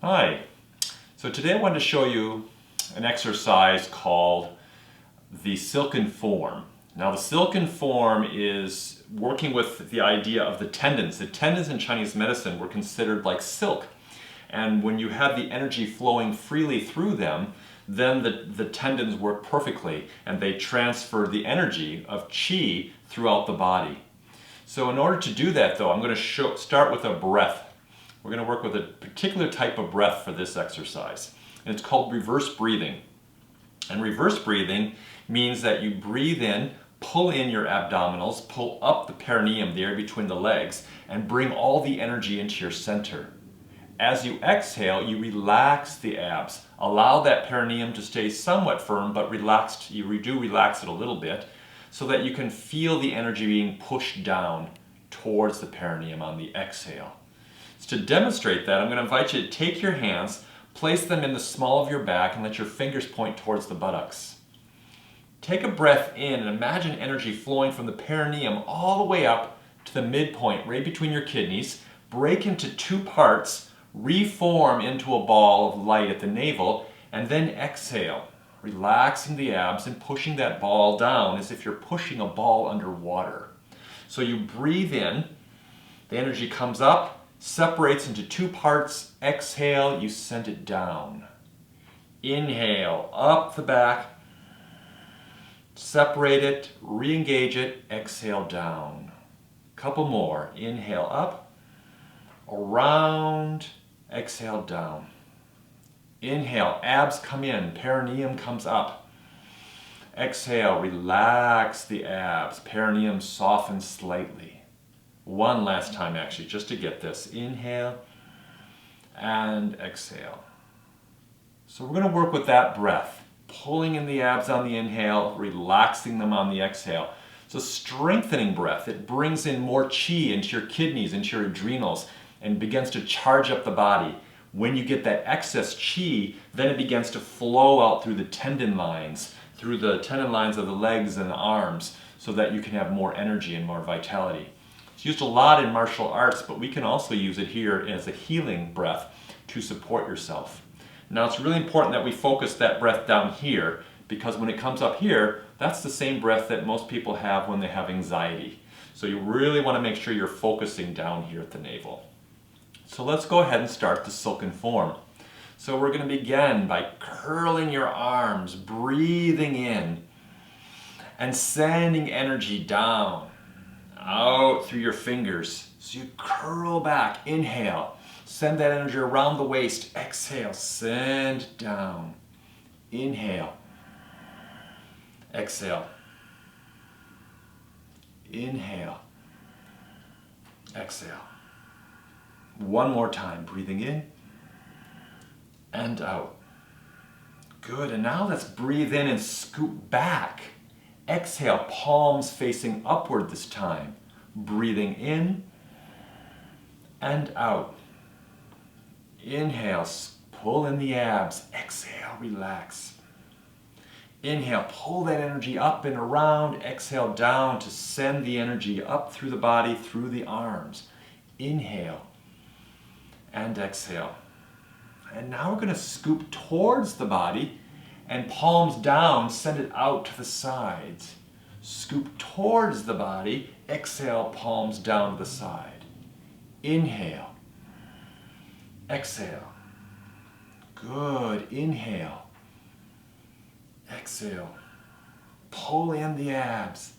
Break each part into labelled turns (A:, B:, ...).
A: Hi. So today I wanted to show you an exercise called the Silken Form. Now the Silken Form is working with the idea of the tendons. The tendons in Chinese medicine were considered like silk. And when you have the energy flowing freely through them, then the tendons work perfectly and they transfer the energy of qi throughout the body. So in order to do that though, I'm going to start with a breath. We're going to work with a particular type of breath for this exercise. And it's called reverse breathing. And reverse breathing means that you breathe in, pull in your abdominals, pull up the perineum, the area between the legs, and bring all the energy into your center. As you exhale, you relax the abs. Allow that perineum to stay somewhat firm, but relaxed. You do relax it a little bit so that you can feel the energy being pushed down towards the perineum on the exhale. So to demonstrate that, I'm going to invite you to take your hands, place them in the small of your back, and let your fingers point towards the buttocks. Take a breath in and imagine energy flowing from the perineum all the way up to the midpoint, right between your kidneys. Break into two parts, reform into a ball of light at the navel, and then exhale, relaxing the abs and pushing that ball down as if you're pushing a ball underwater. So you breathe in, the energy comes up, separates into two parts. Exhale, you send it down. Inhale, up the back. Separate it, re-engage it, exhale down. Couple more. Inhale up, around, exhale down. Inhale, abs come in, perineum comes up. Exhale, relax the abs, perineum softens slightly. One last time actually, just to get this. Inhale and exhale. So we're going to work with that breath. Pulling in the abs on the inhale, relaxing them on the exhale. So strengthening breath. It brings in more qi into your kidneys, into your adrenals, and begins to charge up the body. When you get that excess qi, then it begins to flow out through the tendon lines of the legs and the arms, so that you can have more energy and more vitality. It's used a lot in martial arts, but we can also use it here as a healing breath to support yourself. Now it's really important that we focus that breath down here, because when it comes up here, that's the same breath that most people have when they have anxiety. So you really want to make sure you're focusing down here at the navel. So let's go ahead and start the Silken Form. So we're going to begin by curling your arms, breathing in, and sending energy down, out through your fingers. So you curl back, inhale, send that energy around the waist, exhale, send down, inhale, exhale, inhale, exhale. One more time, breathing in and out. Good, and now let's breathe in and scoop back. Exhale, palms facing upward this time. Breathing in and out. Inhale, pull in the abs. Exhale, relax. Inhale, pull that energy up and around. Exhale, down to send the energy up through the body, through the arms. Inhale and exhale. And now we're going to scoop towards the body and palms down, send it out to the sides. Scoop towards the body, exhale, palms down to the side. Inhale, exhale. Good, inhale, exhale. Pull in the abs.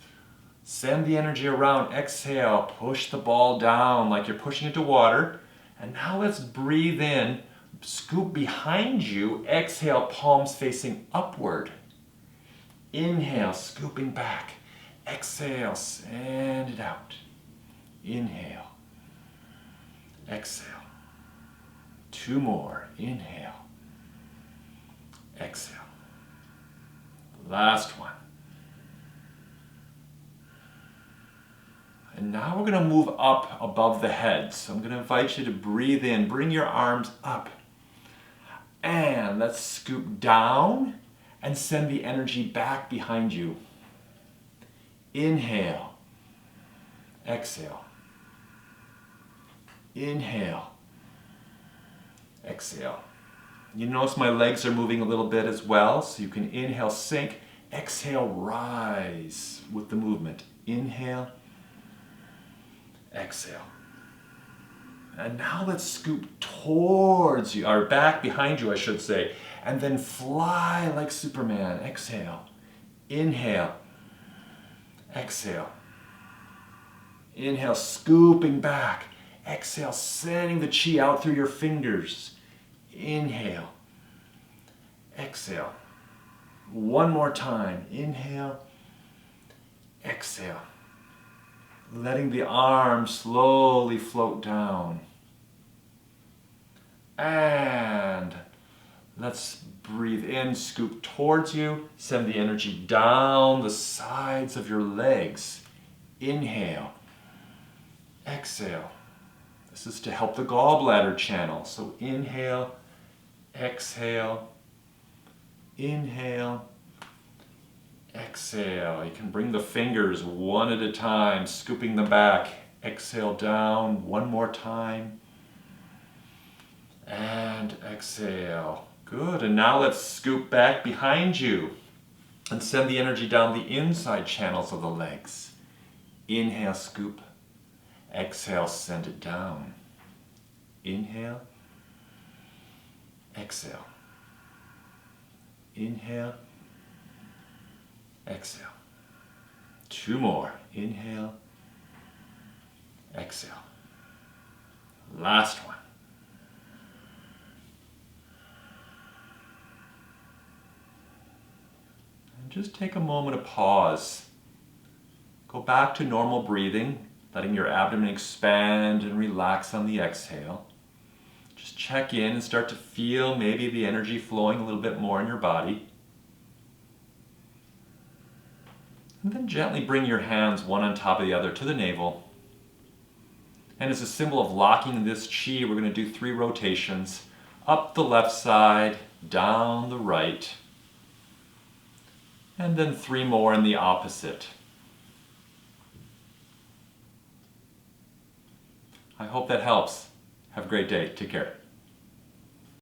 A: Send the energy around, exhale, push the ball down like you're pushing it to water. And now let's breathe in. Scoop behind you, exhale, palms facing upward. Inhale, scooping back. Exhale, send it out. Inhale, exhale. Two more, inhale, exhale. Last one. And now we're going to move up above the head. So I'm going to invite you to breathe in, bring your arms up. And let's scoop down and send the energy back behind you. Inhale, exhale. Inhale, exhale. You notice my legs are moving a little bit as well, so you can inhale, sink, exhale, rise with the movement. Inhale, exhale. And now let's scoop towards you, or back behind you, I should say, and then fly like Superman. Exhale, inhale, exhale. Inhale, scooping back. Exhale, sending the chi out through your fingers. Inhale, exhale. One more time. Inhale, exhale. Letting the arms slowly float down. And let's breathe in, scoop towards you. Send the energy down the sides of your legs. Inhale, exhale. This is to help the gallbladder channel. So inhale, exhale, inhale, exhale. You can bring the fingers one at a time, scooping them back. Exhale down one more time. And exhale. Good. And now let's scoop back behind you and send the energy down the inside channels of the legs. Inhale, scoop. Exhale, send it down. Inhale, exhale. Inhale, exhale. Two more. Inhale, exhale. Last one. And just take a moment of pause. Go back to normal breathing, letting your abdomen expand and relax on the exhale. Just check in and start to feel maybe the energy flowing a little bit more in your body. And then gently bring your hands one on top of the other to the navel. And as a symbol of locking this chi, we're going to do 3 rotations. Up the left side, down the right, and then 3 more in the opposite. I hope that helps. Have a great day. Take care.